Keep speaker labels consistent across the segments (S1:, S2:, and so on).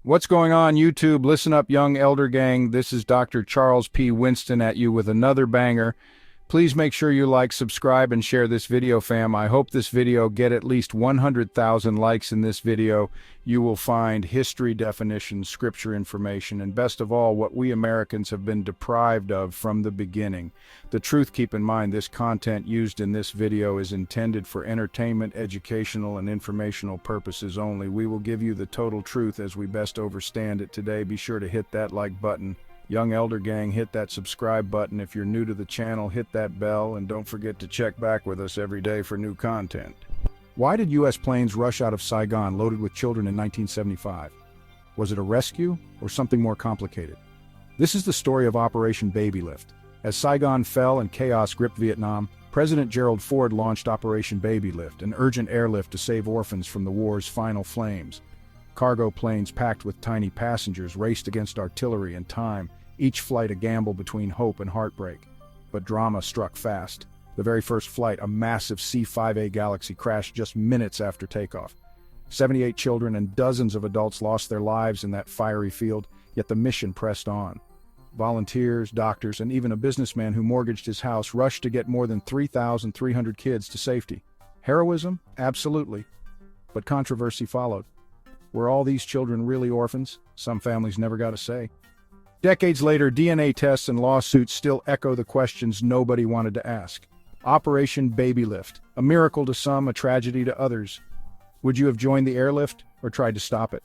S1: What's going on, YouTube? Listen up, young elder gang. This is Dr. Charles P. Winston at you with another banger. Please make sure you like, subscribe, and share this video, fam. I hope this video get at least 100,000 likes. In this video, you will find history definitions, scripture information, and best of all, what we Americans have been deprived of from the beginning. The truth, keep in mind, this content used in this video is intended for entertainment, educational, and informational purposes only. We will give you the total truth as we best understand it today. Be sure to hit that like button. Young Elder Gang, hit that subscribe button. If you're new to the channel, hit that bell, and don't forget to check back with us every day for new content. Why did U.S. planes rush out of Saigon loaded with children in 1975? Was it a rescue or something more complicated? This is the story of Operation Babylift. As Saigon fell and chaos gripped Vietnam, President Gerald Ford launched Operation Babylift, an urgent airlift to save orphans from the war's final flames. Cargo planes packed with tiny passengers raced against artillery and time, each flight a gamble between hope and heartbreak. But drama struck fast. The very first flight, a massive C-5A Galaxy, crashed just minutes after takeoff. 78 children and dozens of adults lost their lives in that fiery field, yet the mission pressed on. Volunteers, doctors, and even a businessman who mortgaged his house rushed to get more than 3,300 kids to safety. Heroism? Absolutely. But controversy followed. Were all these children really orphans? Some families never got a say. Decades later, DNA tests and lawsuits still echo the questions nobody wanted to ask. Operation Babylift, a miracle to some, a tragedy to others. Would you have joined the airlift or tried to stop it?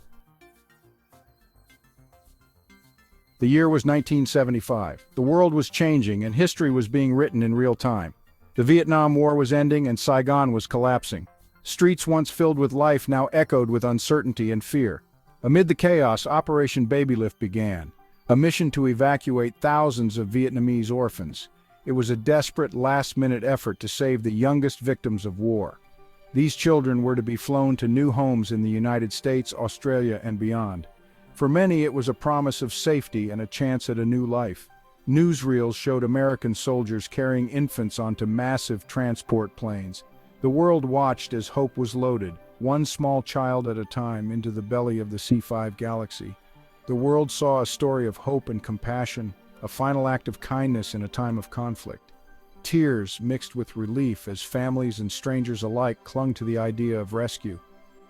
S1: The year was 1975. The world was changing and history was being written in real time. The Vietnam War was ending and Saigon was collapsing. Streets once filled with life now echoed with uncertainty and fear. Amid the chaos, Operation Babylift began. A mission to evacuate thousands of Vietnamese orphans. It was a desperate, last-minute effort to save the youngest victims of war. These children were to be flown to new homes in the United States, Australia, and beyond. For many, it was a promise of safety and a chance at a new life. Newsreels showed American soldiers carrying infants onto massive transport planes. The world watched as hope was loaded, one small child at a time, into the belly of the C-5 Galaxy. The world saw a story of hope and compassion, a final act of kindness in a time of conflict. Tears mixed with relief as families and strangers alike clung to the idea of rescue.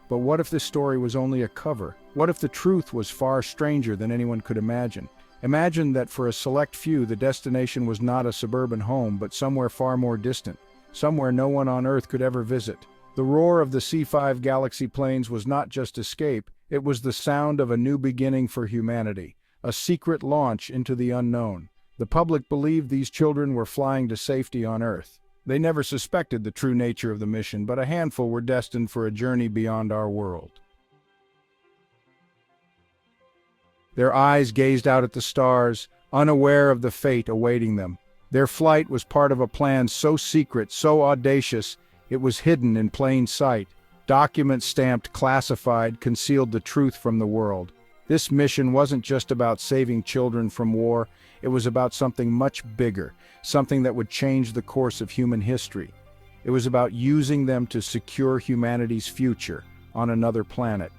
S1: But what if this story was only a cover? What if the truth was far stranger than anyone could imagine? Imagine that for a select few, the destination was not a suburban home, but somewhere far more distant, somewhere no one on Earth could ever visit. The roar of the C-5 Galaxy planes was not just escape, it was the sound of a new beginning for humanity, a secret launch into the unknown. The public believed these children were flying to safety on Earth. They never suspected the true nature of the mission, but a handful were destined for a journey beyond our world. Their eyes gazed out at the stars, unaware of the fate awaiting them. Their flight was part of a plan so secret, so audacious, it was hidden in plain sight. Documents stamped classified concealed the truth from the world. This mission wasn't just about saving children from war, it was about something much bigger, something that would change the course of human history. It was about using them to secure humanity's future on another planet.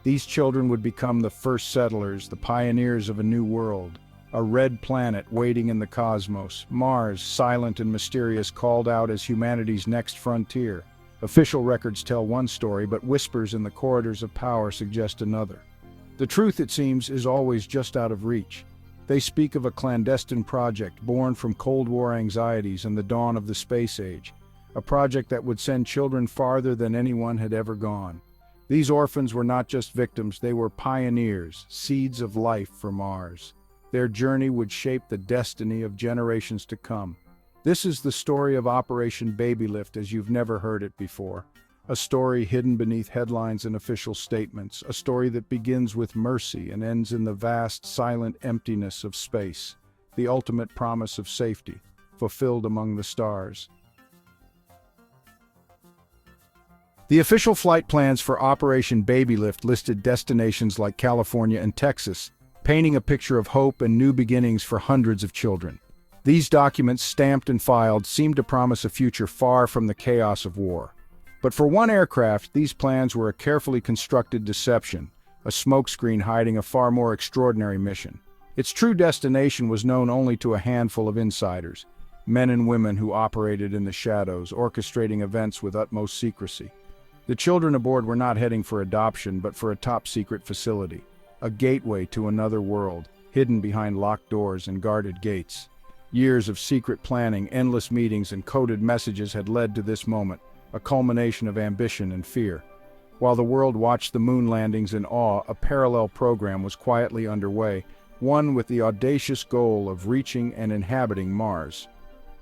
S1: These children would become the first settlers, the pioneers of a new world. A red planet waiting in the cosmos, Mars, silent and mysterious, called out as humanity's next frontier. Official records tell one story, but whispers in the corridors of power suggest another. The truth, it seems, is always just out of reach. They speak of a clandestine project born from Cold War anxieties and the dawn of the space age, a project that would send children farther than anyone had ever gone. These orphans were not just victims, they were pioneers, seeds of life for Mars. Their journey would shape the destiny of generations to come. This is the story of Operation Babylift as you've never heard it before. A story hidden beneath headlines and official statements, a story that begins with mercy and ends in the vast, silent emptiness of space, the ultimate promise of safety, fulfilled among the stars. The official flight plans for Operation Babylift listed destinations like California and Texas, painting a picture of hope and new beginnings for hundreds of children. These documents, stamped and filed, seemed to promise a future far from the chaos of war. But for one aircraft, these plans were a carefully constructed deception. a smokescreen hiding a far more extraordinary mission. Its true destination was known only to a handful of insiders, men and women who operated in the shadows, orchestrating events with utmost secrecy. The children aboard were not heading for adoption, but for a top-secret facility, a gateway to another world, hidden behind locked doors and guarded gates. Years of secret planning, endless meetings, and coded messages had led to this moment, a culmination of ambition and fear. While the world watched the moon landings in awe, a parallel program was quietly underway, one with the audacious goal of reaching and inhabiting Mars.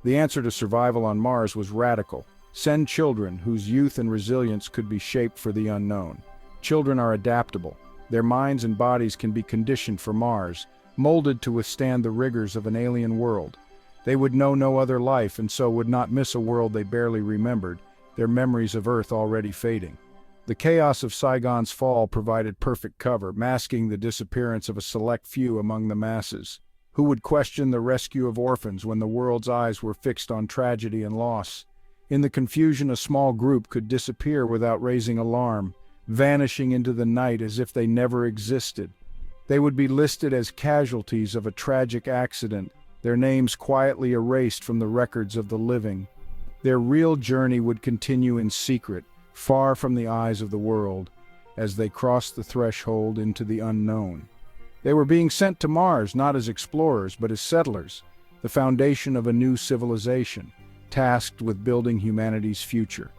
S1: The answer to survival on Mars was radical. Send children whose youth and resilience could be shaped for the unknown. Children are adaptable. Their minds and bodies can be conditioned for Mars, molded to withstand the rigors of an alien world. They would know no other life and so would not miss a world they barely remembered, their memories of Earth already fading. The chaos of Saigon's fall provided perfect cover, masking the disappearance of a select few among the masses. Who would question the rescue of orphans when the world's eyes were fixed on tragedy and loss? In the confusion, a small group could disappear without raising alarm, vanishing into the night as if they never existed. They would be listed as casualties of a tragic accident, their names quietly erased from the records of the living. Their real journey would continue in secret, far from the eyes of the world, as they crossed the threshold into the unknown. They were being sent to Mars not as explorers but as settlers, the foundation of a new civilization, tasked with building humanity's future.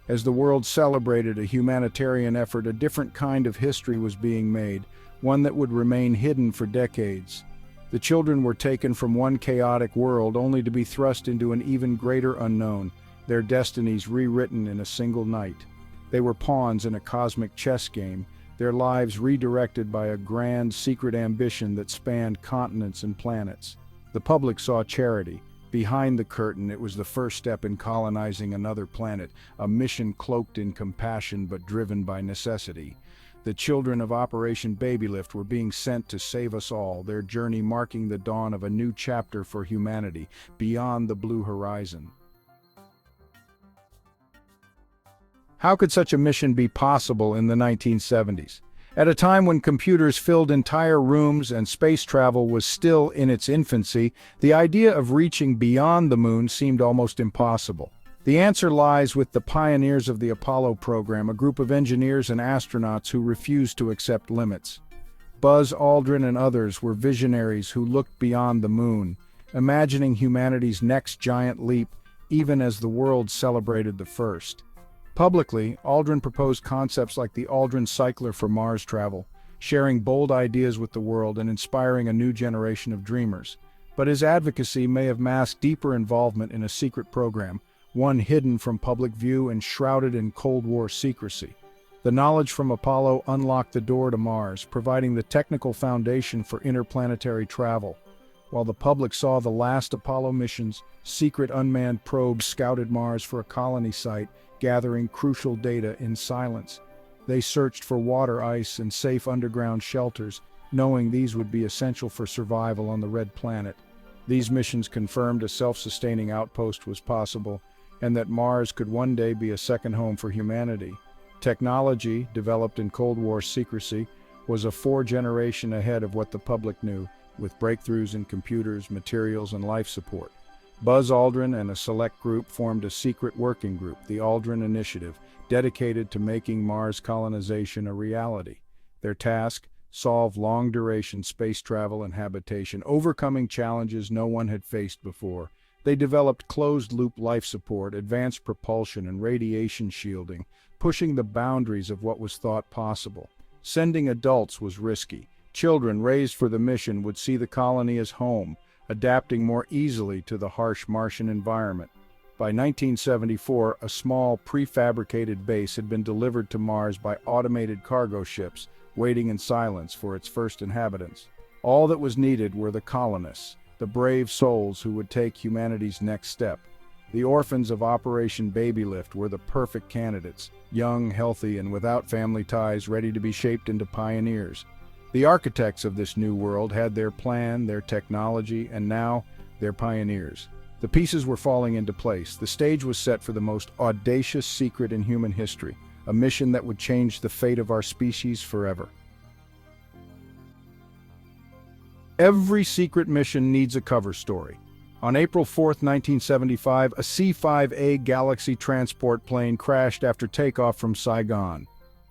S1: As the world celebrated a humanitarian effort, a different kind of history was being made, one that would remain hidden for decades. The children were taken from one chaotic world only to be thrust into an even greater unknown, their destinies rewritten in a single night. They were pawns in a cosmic chess game, their lives redirected by a grand, secret ambition that spanned continents and planets. The public saw charity. Behind the curtain, it was the first step in colonizing another planet, a mission cloaked in compassion but driven by necessity. The children of Operation Babylift were being sent to save us all, their journey marking the dawn of a new chapter for humanity, beyond the blue horizon. How could such a mission be possible in the 1970s? At a time when computers filled entire rooms and space travel was still in its infancy, the idea of reaching beyond the moon seemed almost impossible. The answer lies with the pioneers of the Apollo program, a group of engineers and astronauts who refused to accept limits. Buzz Aldrin and others were visionaries who looked beyond the moon, imagining humanity's next giant leap, even as the world celebrated the first. Publicly, Aldrin proposed concepts like the Aldrin Cycler for Mars travel, sharing bold ideas with the world and inspiring a new generation of dreamers. But his advocacy may have masked deeper involvement in a secret program, one hidden from public view and shrouded in Cold War secrecy. The knowledge from Apollo unlocked the door to Mars, providing the technical foundation for interplanetary travel. While the public saw the last Apollo missions, secret unmanned probes scouted Mars for a colony site, gathering crucial data in silence. They searched for water ice and safe underground shelters, knowing these would be essential for survival on the Red Planet. These missions confirmed a self-sustaining outpost was possible, and that Mars could one day be a second home for humanity. Technology, developed in Cold War secrecy, was a 4-generation ahead of what the public knew, with breakthroughs in computers, materials, and life support. Buzz Aldrin and a select group formed a secret working group, the Aldrin Initiative, dedicated to making Mars colonization a reality. Their task: solve long-duration space travel and habitation, overcoming challenges no one had faced before. They developed closed-loop life support, advanced propulsion, and radiation shielding, pushing the boundaries of what was thought possible. Sending adults was risky. Children raised for the mission would see the colony as home, adapting more easily to the harsh Martian environment. By 1974, a small, prefabricated base had been delivered to Mars by automated cargo ships, waiting in silence for its first inhabitants. All that was needed were the colonists, the brave souls who would take humanity's next step. The orphans of Operation Babylift were the perfect candidates, young, healthy, and without family ties, ready to be shaped into pioneers. The architects of this new world had their plan, their technology, and now, their pioneers. The pieces were falling into place. The stage was set for the most audacious secret in human history, a mission that would change the fate of our species forever. Every secret mission needs a cover story. On April 4, 1975, a C-5A Galaxy transport plane crashed after takeoff from Saigon.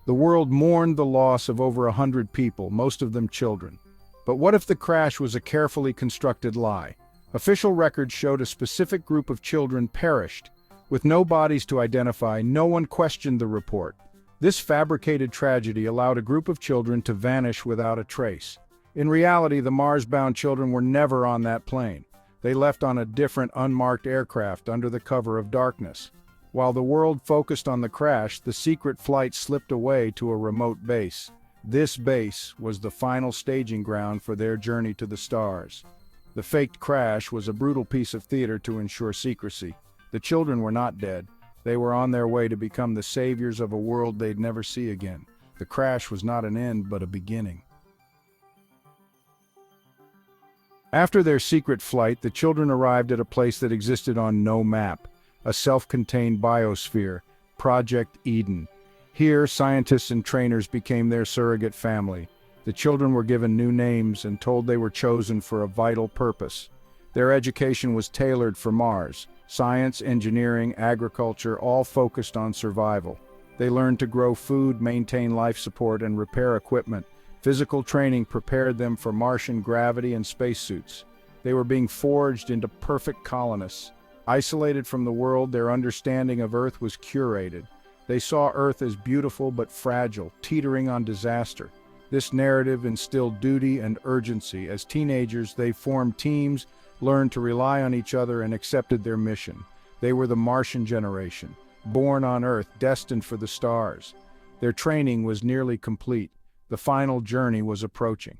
S1: The world mourned the loss of over 100 people, most of them children. But what if the crash was a carefully constructed lie? Official records showed a specific group of children perished. With no bodies to identify, no one questioned the report. This fabricated tragedy allowed a group of children to vanish without a trace. In reality, the Mars-bound children were never on that plane. They left on a different, unmarked aircraft under the cover of darkness. While the world focused on the crash, the secret flight slipped away to a remote base. This base was the final staging ground for their journey to the stars. The faked crash was a brutal piece of theater to ensure secrecy. The children were not dead. They were on their way to become the saviors of a world they'd never see again. The crash was not an end, but a beginning. After their secret flight, the children arrived at a place that existed on no map, a self-contained biosphere, Project Eden. Here, scientists and trainers became their surrogate family. The children were given new names and told they were chosen for a vital purpose. Their education was tailored for Mars. Science, engineering, agriculture, all focused on survival. They learned to grow food, maintain life support, and repair equipment. Physical training prepared them for Martian gravity and spacesuits. They were being forged into perfect colonists. Isolated from the world, their understanding of Earth was curated. They saw Earth as beautiful but fragile, teetering on disaster. This narrative instilled duty and urgency. As teenagers, they formed teams, learned to rely on each other, and accepted their mission. They were the Martian generation, born on Earth, destined for the stars. Their training was nearly complete. The final journey was approaching.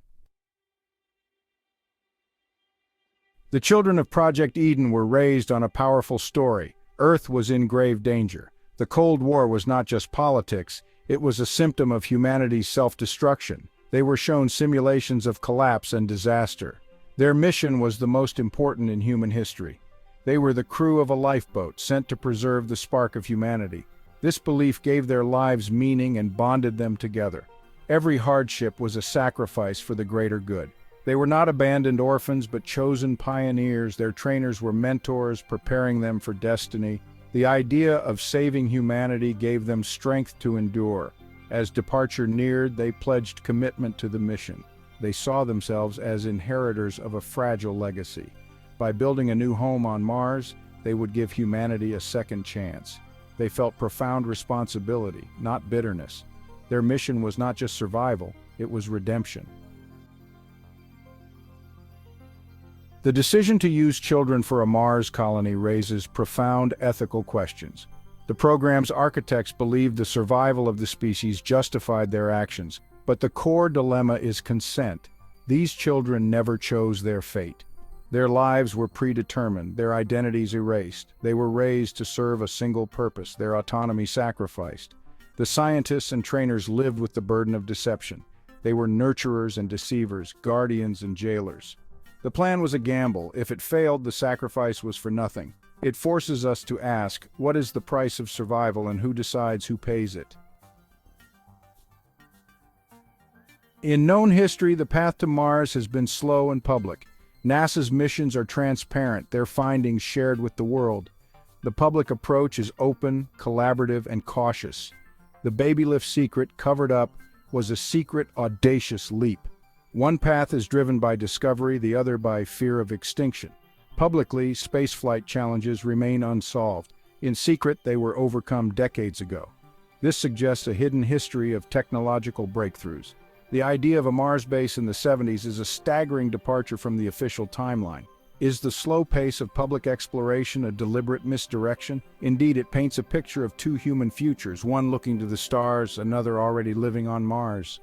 S1: The children of Project Eden were raised on a powerful story. Earth was in grave danger. The Cold War was not just politics, it was a symptom of humanity's self-destruction. They were shown simulations of collapse and disaster. Their mission was the most important in human history. They were the crew of a lifeboat sent to preserve the spark of humanity. This belief gave their lives meaning and bonded them together. Every hardship was a sacrifice for the greater good. They were not abandoned orphans, but chosen pioneers. Their trainers were mentors, preparing them for destiny. The idea of saving humanity gave them strength to endure. As departure neared, they pledged commitment to the mission. They saw themselves as inheritors of a fragile legacy. By building a new home on Mars, they would give humanity a second chance. They felt profound responsibility, not bitterness. Their mission was not just survival, it was redemption. The decision to use children for a Mars colony raises profound ethical questions. The program's architects believed the survival of the species justified their actions, but the core dilemma is consent. These children never chose their fate. Their lives were predetermined, their identities erased. They were raised to serve a single purpose, their autonomy sacrificed. The scientists and trainers lived with the burden of deception. They were nurturers and deceivers, guardians and jailers. The plan was a gamble. If it failed, the sacrifice was for nothing. It forces us to ask, what is the price of survival and who decides who pays it? In known history, the path to Mars has been slow and public. NASA's missions are transparent, their findings shared with the world. The public approach is open, collaborative, and cautious. The Babylift secret, covered up, was a secret, audacious leap. One path is driven by discovery, the other by fear of extinction. Publicly, spaceflight challenges remain unsolved. In secret, they were overcome decades ago. This suggests a hidden history of technological breakthroughs. The idea of a Mars base in the 70s is a staggering departure from the official timeline. Is the slow pace of public exploration a deliberate misdirection? Indeed, it paints a picture of two human futures, one looking to the stars, another already living on Mars.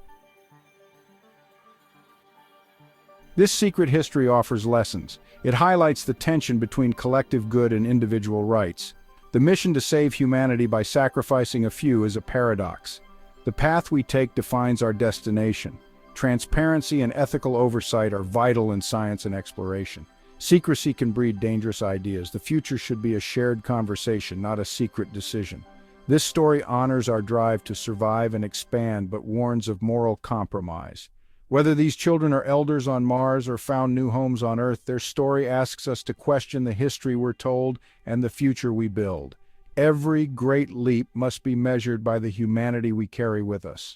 S1: This secret history offers lessons. It highlights the tension between collective good and individual rights. The mission to save humanity by sacrificing a few is a paradox. The path we take defines our destination. Transparency and ethical oversight are vital in science and exploration. Secrecy can breed dangerous ideas. The future should be a shared conversation, not a secret decision. This story honors our drive to survive and expand, but warns of moral compromise. Whether these children are elders on Mars or found new homes on Earth, their story asks us to question the history we're told and the future we build. Every great leap must be measured by the humanity we carry with us.